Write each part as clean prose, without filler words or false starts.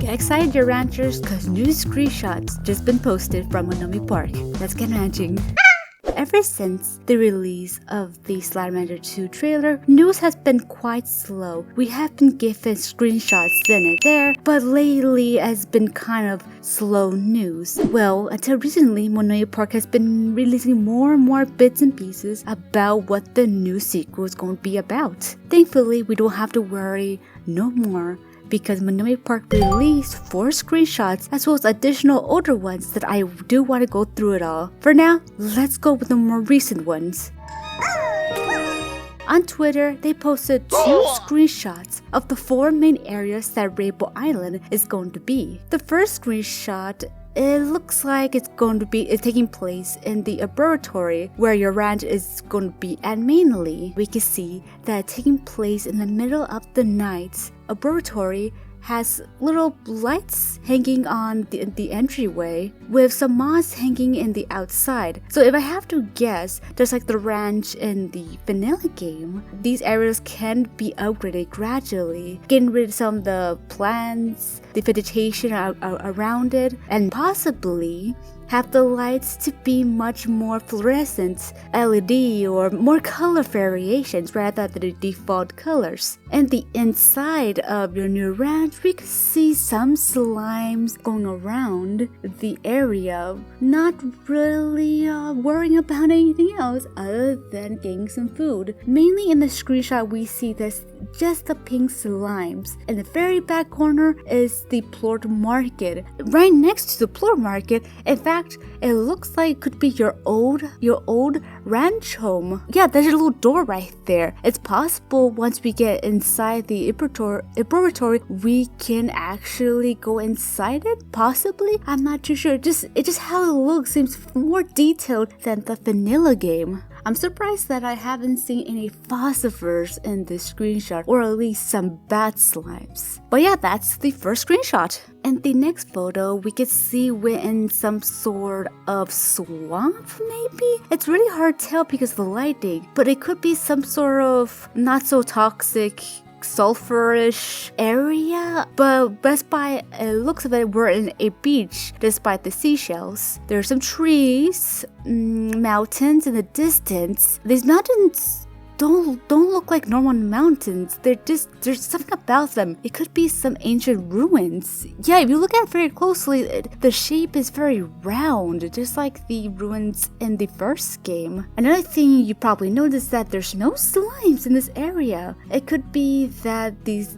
Get excited, your ranchers, cause new screenshots just been posted from Monomi Park. Let's get ranching. Ever since the release of the Salamander 2 trailer, news has been quite slow. We have been given screenshots then and there, but lately has been kind of slow news. Well, until recently, Monomi Park has been releasing more and more bits and pieces about what the new sequel is going to be about. Thankfully, we don't have to worry no more, because Monomi Park released 4 screenshots as well as additional older ones that I do want to go through it all. For now, let's go with the more recent ones. On Twitter, they posted 2 screenshots of the 4 main areas that Rainbow Island is going to be. The first screenshot, it looks like it's taking place in the laboratory where your ranch is going to be, and mainly we can see that it's taking place in the middle of the night. Laboratory has little lights hanging on the entryway with some moss hanging in the outside. So if I have to guess, just like the ranch in the vanilla game, these areas can be upgraded gradually, getting rid of some of the plants, the vegetation around it, and possibly have the lights to be much more fluorescent LED or more color variations rather than the default colors. And the inside of your new ranch, we can see some slimes going around the area, not really worrying about anything else other than getting some food. Mainly in the screenshot, we see this just the pink slimes. In the very back corner is the Plort Market. Right next to the Plort Market, in fact, it looks like it could be your old ranch home. Yeah, there's a little door right there. It's possible once we get inside the laboratory, we can actually go inside it. Possibly, I'm not too sure. Just how it looks seems more detailed than the vanilla game. I'm surprised that I haven't seen any phosphors in this screenshot, or at least some bat slimes. But yeah, that's the first screenshot. In the next photo, we can see we're in some sort of swamp, maybe? It's really hard to tell because of the lighting, but it could be some sort of not so toxic sulfurish area, but best by it looks of it, we're in a beach despite the seashells. There's some trees, mountains in the distance. These mountains don't look like normal mountains. There's something about them. It could be some ancient ruins. Yeah, if you look at it very closely, the shape is very round, just like the ruins in the first game. Another thing you probably noticed is that there's no slimes in this area. It could be that this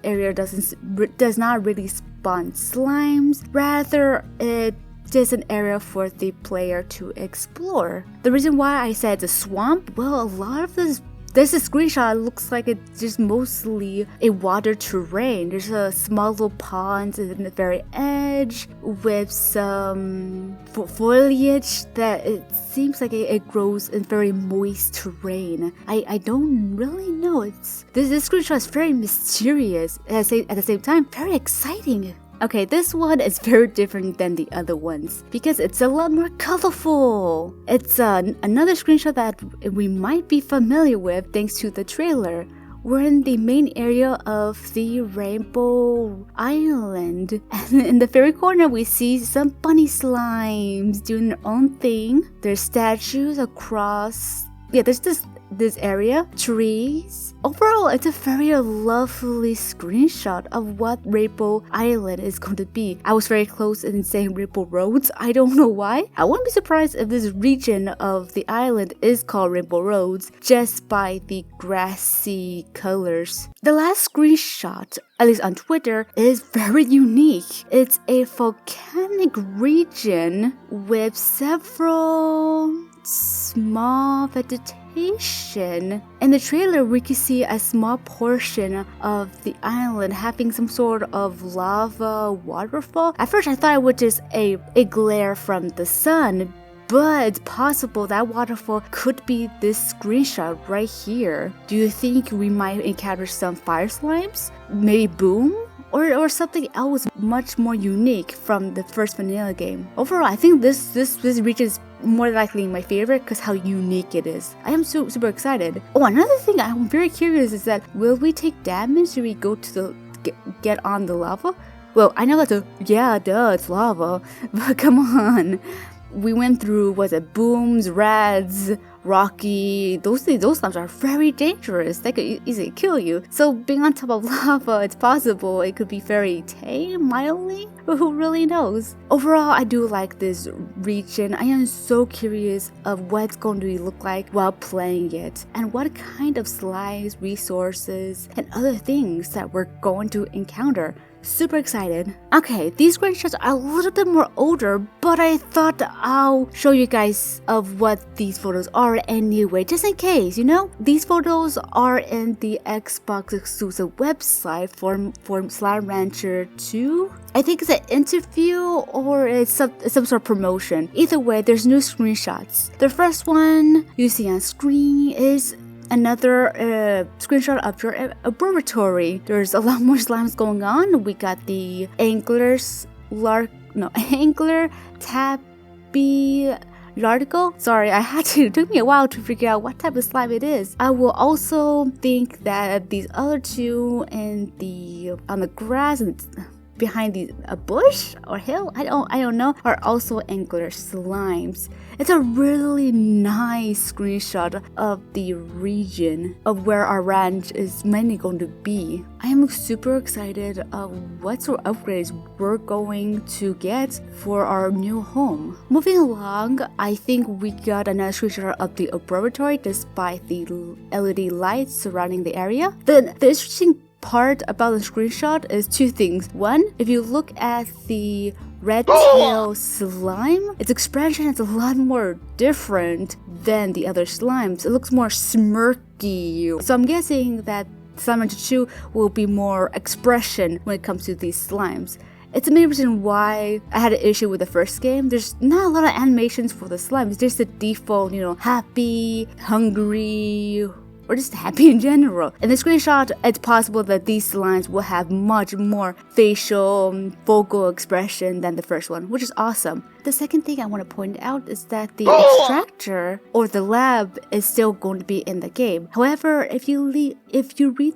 area does not really spawn slimes. Rather, it just an area for the player to explore. The reason why I said the swamp, well, a lot of this screenshot looks like it's just mostly a water terrain. There's a small little pond in the very edge with some foliage that it seems like it grows in very moist terrain. I don't really know. This screenshot is very mysterious at the same time very exciting. Okay, this one is very different than the other ones because it's a lot more colorful. It's another screenshot that we might be familiar with thanks to the trailer. We're in the main area of the Rainbow Island, and in the very corner we see some bunny slimes doing their own thing. There's statues across. Yeah, there's this area, trees. Overall, it's a very lovely screenshot of what Rainbow Island is going to be. I was very close in saying Rainbow Roads. I don't know why. I wouldn't be surprised if this region of the island is called Rainbow Roads just by the grassy colors. The last screenshot, at least on Twitter, is very unique. It's a volcanic region with several small vegetation. In the trailer, we can see a small portion of the island having some sort of lava waterfall. At first, I thought it was just a glare from the sun, but it's possible that waterfall could be this screenshot right here. Do you think we might encounter some fire slimes? Maybe Boom? Or something else much more unique from the first vanilla game. Overall, I think this region is more likely my favorite because how unique it is. I am super excited. Oh, another thing I'm very curious is that will we take damage if we go to get on the lava? Well, I know it's lava, but come on. We went through, was it booms, rads, rocky, those slimes are very dangerous. They could easily kill you. So being on top of lava, it's possible it could be very tame, mildly, but who really knows? Overall, I do like this region. I am so curious of what it's going to look like while playing it, and what kind of slimes, resources, and other things that we're going to encounter. Super excited. Okay, these screenshots are a little bit more older, but I thought I'll show you guys of what these photos are anyway, just in case, you know? These photos are in the Xbox exclusive website for Slime Rancher 2. I think it's an interview or it's some sort of promotion. Either way, there's new screenshots. The first one you see on screen is another screenshot of your laboratory. There's a lot more slimes going on. We got the angler tabby larticle. Sorry, it took me a while to figure out what type of slime it is. I will also think that these other two on the grass and behind a bush or hill, I don't know, are also angler slimes. It's a really nice screenshot of the region of where our ranch is mainly going to be. I am super excited of what sort of upgrades we're going to get for our new home. Moving along, I think we got another screenshot of the laboratory despite the LED lights surrounding the area. The interesting part about the screenshot is two things. One, if you look at the red tail slime, its expression is a lot more different than the other slimes. It looks more smirky. So I'm guessing that Slime Rancher 2 will be more expression when it comes to these slimes. It's the main reason why I had an issue with the first game. There's not a lot of animations for the slimes. It's just the default, happy, hungry, or just happy in general. In the screenshot, it's possible that these slimes will have much more facial, vocal expression than the first one, which is awesome. The second thing I want to point out is that the extractor or the lab is still going to be in the game. However, if you read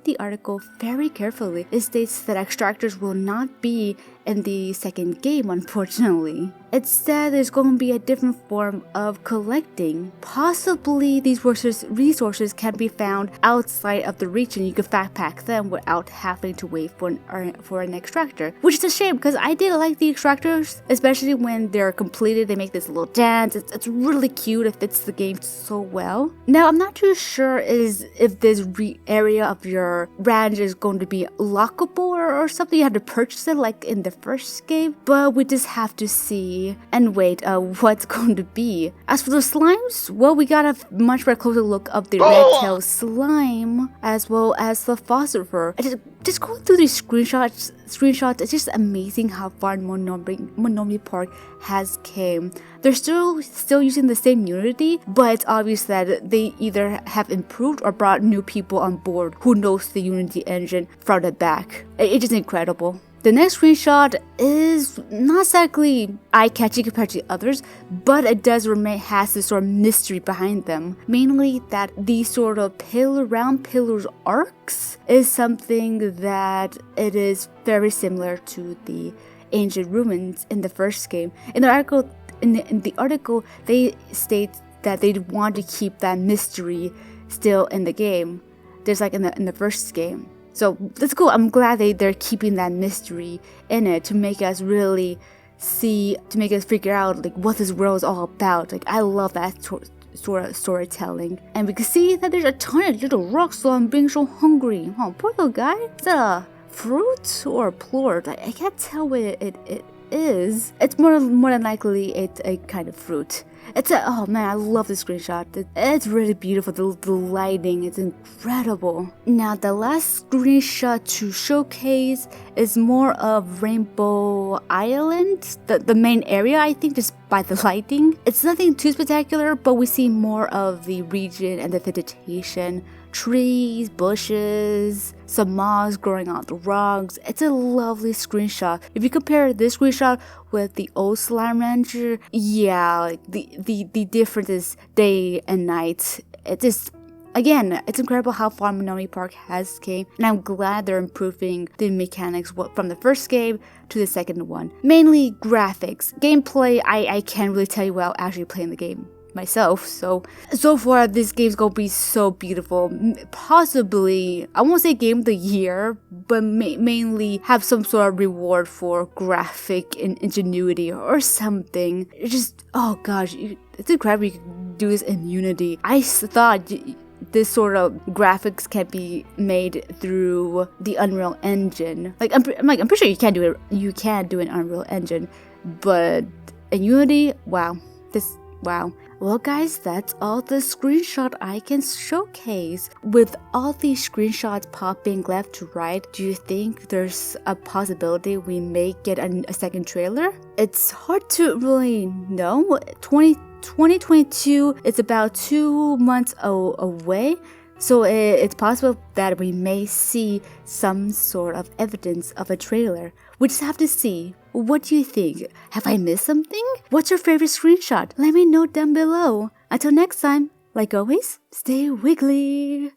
the article very carefully, it states that extractors will not be in the second game, unfortunately. Instead, there's going to be a different form of collecting. Possibly these resources can be found outside of the region. You can backpack them without having to wait for an extractor, which is a shame because I did like the extractors, especially when they're completed. They make this little dance. It's really cute. It fits the game so well. Now, I'm not too sure if this area of your ranch is going to be lockable or something. You have to purchase it like in the first game, but we just have to see and wait what's going to be. As for the slimes, well, we got a much more closer look of the red tail slime as well as the phosphor. Just going through these screenshots, it's just amazing how far Monomi Park has came. They're still using the same Unity, but it's obvious that they either have improved or brought new people on board who knows the Unity engine front and back. It's just incredible. The next screenshot is not exactly eye-catching compared to others, but it does has this sort of mystery behind them. Mainly that these sort of round pillars arcs is something that it is very similar to the ancient ruins in the first game. In the article, they state that they want to keep that mystery still in the game. There's like in the first game. So that's cool. I'm glad they're keeping that mystery in it to make us really figure out like what this world is all about. Like I love that sort of storytelling. And we can see that there's a ton of little rock slime being so hungry. Oh, poor little guy. Is that a fruit or a plort? I can't tell what it is. It's more than likely it's a kind of fruit. Oh man, I love this screenshot. It's really beautiful. The lighting is incredible. Now the last screenshot to showcase is more of Rainbow Island, the main area, I think, just by the lighting. It's nothing too spectacular, but we see more of the region and the vegetation. Trees, bushes, some moss growing on the rocks. It's a lovely screenshot. If you compare this screenshot with the old Slime Rancher, yeah, like the difference is day and night. Again, it's incredible how far Minami Park has came, and I'm glad they're improving the mechanics from the first game to the second one. Mainly graphics. Gameplay, I can't really tell you without actually playing the game myself. So far, this game's gonna be so beautiful. Possibly, I won't say game of the year, but mainly have some sort of reward for graphic ingenuity or something. It's just, oh gosh, it's incredible you can do this in Unity. I thought this sort of graphics can be made through the Unreal Engine. I'm pretty sure you can do it. You can do an Unreal Engine, but in Unity, wow. Well guys, that's all the screenshot I can showcase. With all these screenshots popping left to right, do you think there's a possibility we may get a second trailer? It's hard to really know. 2022 is about 2 months away. So it's possible that we may see some sort of evidence of a trailer. We just have to see. What do you think? Have I missed something? What's your favorite screenshot? Let me know down below. Until next time, like always, stay wiggly.